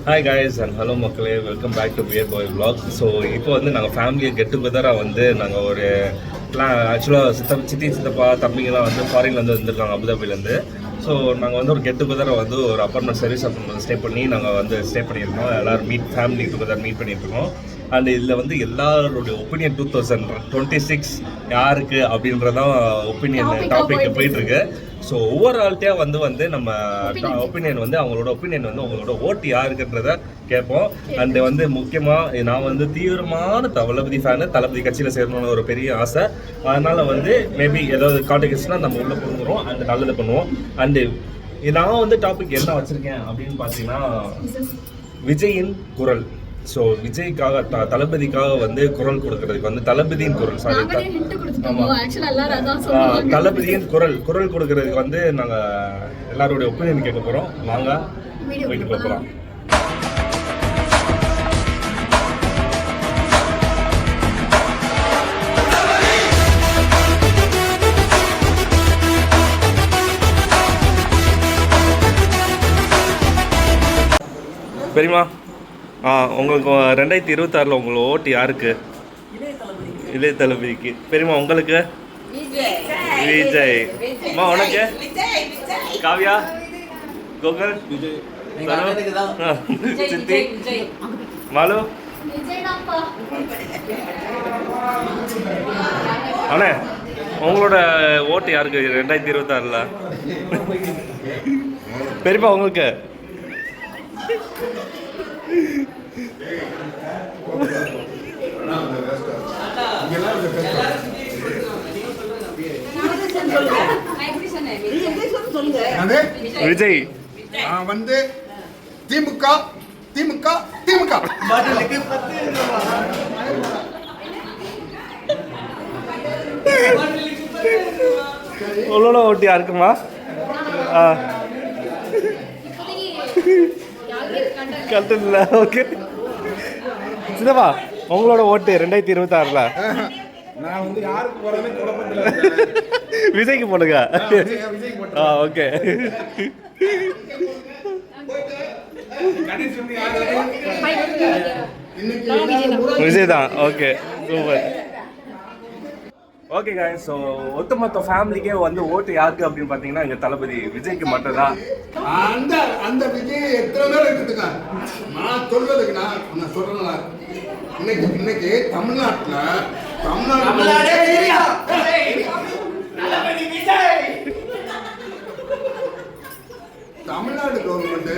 Hi guys and hello மக்களே, welcome back to bear boy vlog. So இப்போ வந்து நாங்கள் ஃபேமிலியை கெட் டுகெதராக வந்து நாங்கள் ஒரு ஆக்சுவலாக சித்தி சித்தப்பா தம்பிங்கெல்லாம் வந்து ஃபாரின்ல வந்து வந்திருக்காங்க, அபுதாபிலேருந்து. ஸோ நாங்கள் வந்து ஒரு கெட் டுகெதராக வந்து ஒரு அப்பார்ட்மெண்ட் சர்வீஸ் அப்பார்ட்மெண்ட் ஸ்டே பண்ணி நாங்கள் வந்து ஸ்டே பண்ணியிருக்கோம். எல்லோரும் ஃபேமிலி டுகெதர் மீட் பண்ணியிருக்கோம். அண்ட் இதில் வந்து எல்லாருடைய ஒப்பீனியன் 2026 யாருக்கு அப்படின்றதான் ஒப்பீனியன் டாபிக் போயிட்டுருக்கு. ஸோ ஒவ்வொரு ஆள்கிட்டையாக வந்து நம்ம ஒப்பீனியன் வந்து அவங்களோட ஒப்பீனியன் வந்து உங்களோட ஓட்டு யாருக்குன்றத கேட்போம். அண்ட் வந்து முக்கியமாக நான் வந்து தீவிரமான தளபதி ஃபேனு, தளபதி கட்சியில் சேரணும்னு ஒரு பெரிய ஆசை. அதனால் வந்து மேபி ஏதாவது கான்டெக்ட்ஸ்னால் நம்ம உள்ளே போகிறோம் அண்ட் நல்லது பண்ணுவோம். அண்டு நான் வந்து டாபிக் என்ன வச்சுருக்கேன் அப்படின்னு பார்த்தீங்கன்னா, விஜயின் குரல். ஸோ விஜய்க்காக தளபதிக்காக வந்து குரல் கொடுக்கறதுக்கு வந்து தளபதியின் குரல் தளபதியின் குரல் கொடுக்கறதுக்கு வந்து நாங்கள் எல்லாருடைய ஒப்பீனியன் கேட்க போகிறோம். வாங்க வீட்டுக்கு போகலாம். பெரியமா, உங்களுக்கு 2026 உங்களோட ஓட்டு யாருக்கு? இளைய தளபதிக்கு. பெரியமா உங்களுக்கு? விஜய். அம்மா உனக்கு? காவ்யா, கோகுல், சித்தி, மாலு. அண்ணே உங்களோட ஓட்டு யாருக்கு 2026? பெரியப்பா உங்களுக்கு? விஜய் வந்து திமுக திமுக திமுக. உங்களோட ஓட்டு யாருக்குமா? கரெக்டுங்களா? ஓகே. சிதப்பா உங்களோட ஓட்டு 2026? நான் வந்து யாருக்கு போறேன்னு குழப்பத்துல. விஜய்க்கு போடுங்க. ஓகே. விஜய் தான். Okay, super. Okay guys, so ஒட்டுமொத்த ஃபேமிலிக்கே வந்து ஓட்டு யாருக்கு அப்படின்னு பார்த்தீங்கன்னா எங்கள் தளபதி விஜய்க்கு மட்டும்தான். அந்த விஜய் எத்தனை பேர் இருக்குதுங்க. நான் சொல்றதுக்கு நான் சொல்றேன். இன்னைக்கு தமிழ்நாடு கவர்மெண்ட்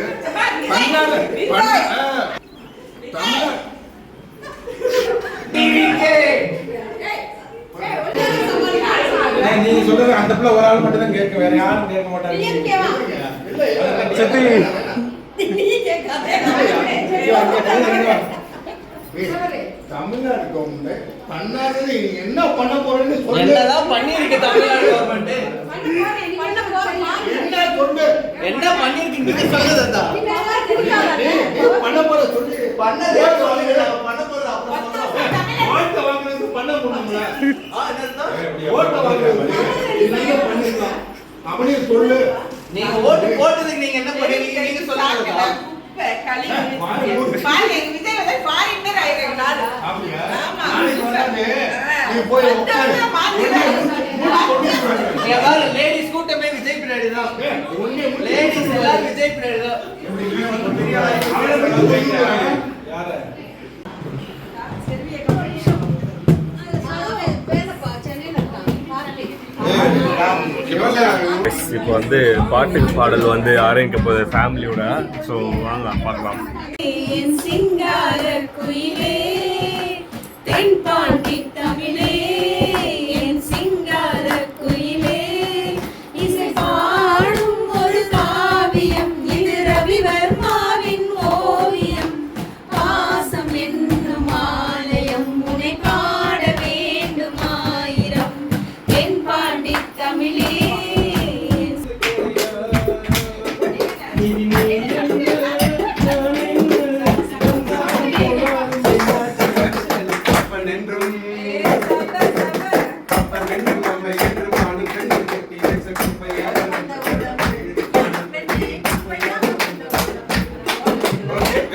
நீங்க சொல்றது அந்த பிள்ளை ஒரு ஆள் மட்டும் தான் கேட்க, வேற யாரும் கேட்க மாட்டாங்க. தமிழ்நாடு கவர்மெண்ட் பண்ணாதது என்ன பண்ண போறேன்னு சொல்லு. என்னதான் பண்ணிருக்கு தமிழ்நாடு கவர்மெண்ட்? என்ன சொல்லு, என்ன பண்ணிருக்கு நீங்க சொல்லுதா? பண்ண போற சொல்லு. பண்ணதே சொல்லுங்க. பண்ண போற அப்புறம் ஓட்டு வாங்குறது பண்ண போணும்ல. ஓட்டு வாங்குறது நீங்க பண்ணிக்கலாம். அப்படியே சொல்லு. நீங்க ஓட்டு போட்டதுக்கு நீங்க என்ன பண்ணிருக்கீங்க நீங்க சொல்லுங்க. லேடிஸ் கூட்டமே விஜய் பின்னாடி தான். லேடிஸ் எல்லாரும் விஜய் பின்னாடி தான். இப்போ வந்து பாட்டு பாடல் வந்து ஆரம்பிக்க போகுது ஃபேமிலியோட. ஸோ வாங்க பார்க்கலாம். என்றும்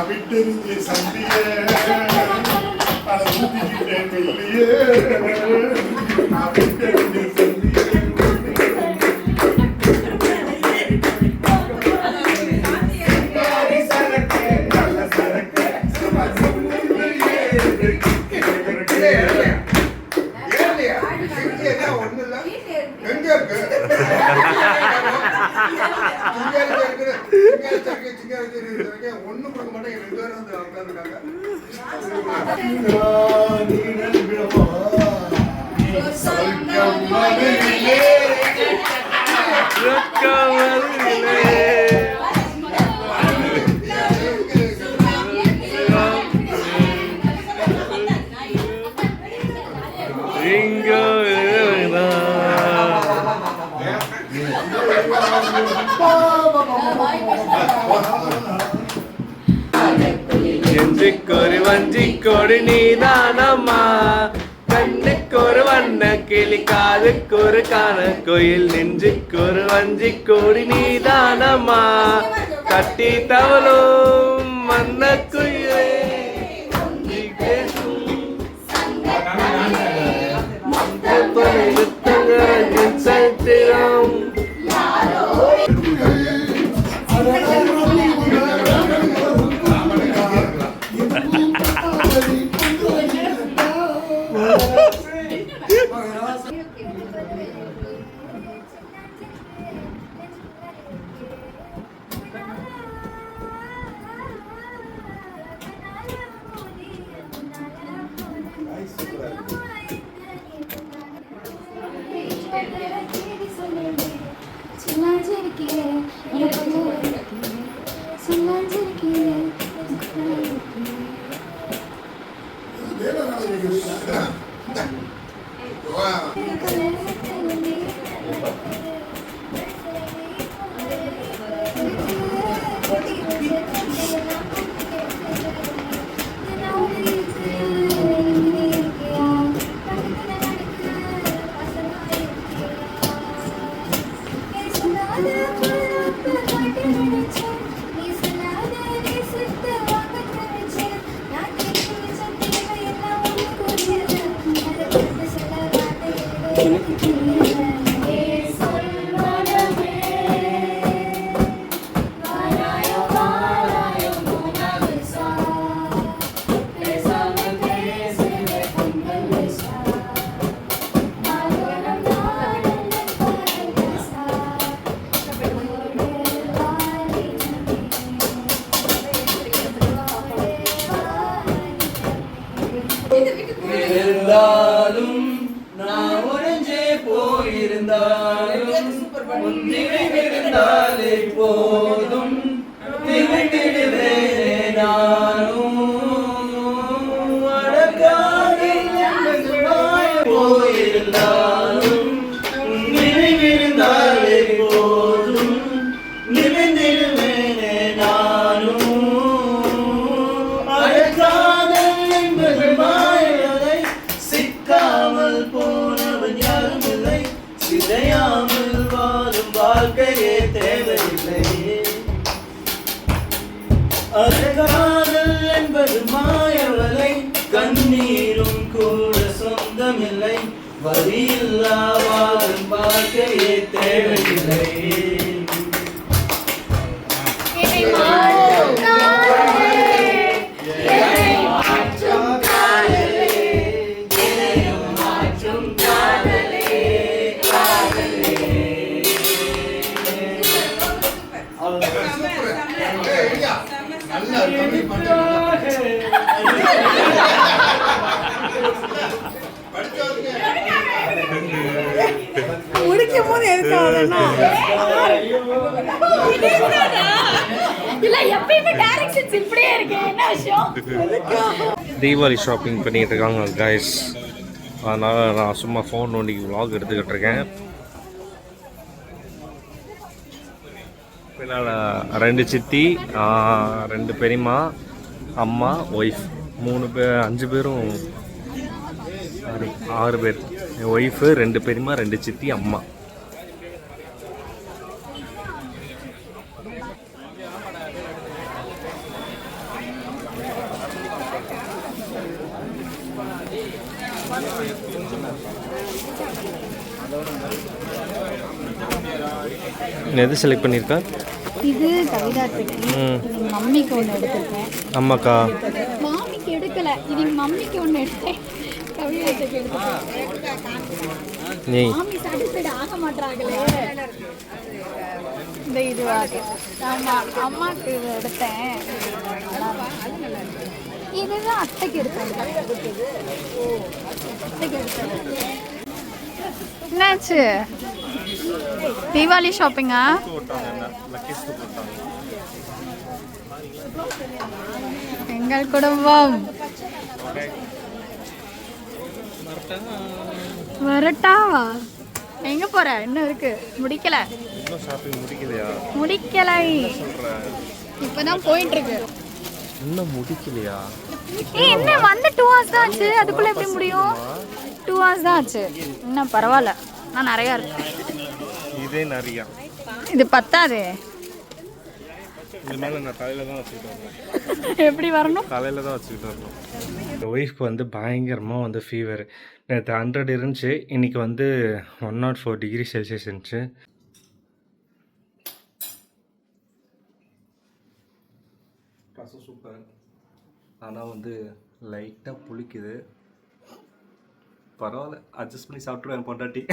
நான் விட்டெறிஞ்ச சந்திய அதை ஊத்திக்கிட்டேன் இல்லையே நான் விட்டெறிஞ்ச சந்திய சரக்கு நல்ல சரக்கு ஒண்ணு இல்ல எங்க இருக்கு ஒண்ணு கொடுக்க மாட்டேன் 2 பேரும் வந்து உட்காந்துருக்காங்க நெஞ்சுக்கொரு வஞ்சிக்கொடு நீதானம்மா கண்ணுக்கொரு வண்ண கிளி காதுக்கொரு காண கோயில் நெஞ்சுக்கொரு வஞ்சிக்கொடி நீதானம்மா கட்டி தவளும் மன்ன குயிலே சத்திரம் இருந்தாலும் நான் உறைஞ்சே போயிருந்தாலும் நினைவிருந்தாலே போதும் நினைத்திடுவே நானும் போயிருந்தாலும் நினைவிருந்தாலே போதும் நினைந்திடுவே நானும் அழகாதல் என்பது மாயவதை சிக்காமல் போனவன் யாரும் இல்லை சிதையாமல் வாழும் வாழ்க்கையே தேவையில்லை அழகாதல் என்பது மாயவலை கண்ணீரும் கூட சொந்தமில்லை வரியில்லா வாழும் வாழ்க்கையே தேவையில்லை முடிக்கும் போது எதுக்காகனா இல்ல எப்பயுமே டைரக்ஷன்ஸ் இப்படியே இருக்கு என்ன விஷயம் தீபாவளி ஷாப்பிங் பண்ணிட்டு இருக்காங்க கைஸ். அதனால் நான் சும்மா ஃபோன் நோண்டி vlog எடுத்துக்கிட்டு இருக்கேன். பின்னால் 2 சித்தி, 2 பெரியம்மா, அம்மா, ஒய்ஃப் 3 பேர், 5 பேரும் 6 பேர். என் ஒய்ஃபு, 2 பெரியம்மா, 2 சித்தி, அம்மா. எது செலக்ட் பண்ணியிருக்கா? இது கவிதாக்கு, இது மம்மிக்கு ஒன்று எடுத்திருக்கேன். அம்மாக்கா மாமிக்கு எடுக்கல, இது மம்மிக்கு ஒன்று எடுத்தேன். கவிதாக்கு எடுத்தேன். நீ மாமி சாட்டிஸ்ஃபைட் ஆக மாட்டாங்களே. இந்த இதுவாக ஆமாம், அம்மாவுக்கு இது எடுத்தேன். இதுதான் அத்தைக்கு எடுத்தேன். அத்தைக்கு எடுத்தேன். என்னாச்சு? தீபாவளி ஷாப்பிங்கா? எங்கள் குடும்பம் வரட்டாவா? எங்க போற? இன்னும் இருக்கு, முடிக்கல. முடிக்கலை, இப்பதான் போயிட்டு இருக்கு. இன்னும் முடிக்கலையா? என்ன வந்து 2 hours தான் ஆச்சு, அதுக்குள்ள எப்படி முடியும்? 2 hours தான் ஆச்சு. இன்னும் பரவாயில்ல, நான் நிறையா இருக்கு. இதே நிறையா, இது பத்தாது. இது மேலே நான் தலையில் தான் வச்சுக்கிட்டு வரணும். எப்படி வரணும்? தலையில் தான் வச்சுக்கிட்டு வரணும். எங்கள் ஒய்ஃப்க்கு வந்து பயங்கரமாக வந்து ஃபீவர். நேற்று 100 இருந்துச்சு, இன்றைக்கி வந்து 104 டிகிரி செல்சியஸ் இருந்துச்சு. ரசம் சூப்பர், ஆனால் வந்து லைட்டாக புளிக்குது. பரவாயில்ல, அட்ஜஸ்ட் பண்ணி சாப்பிட்ருவேன் பொண்டாட்டி.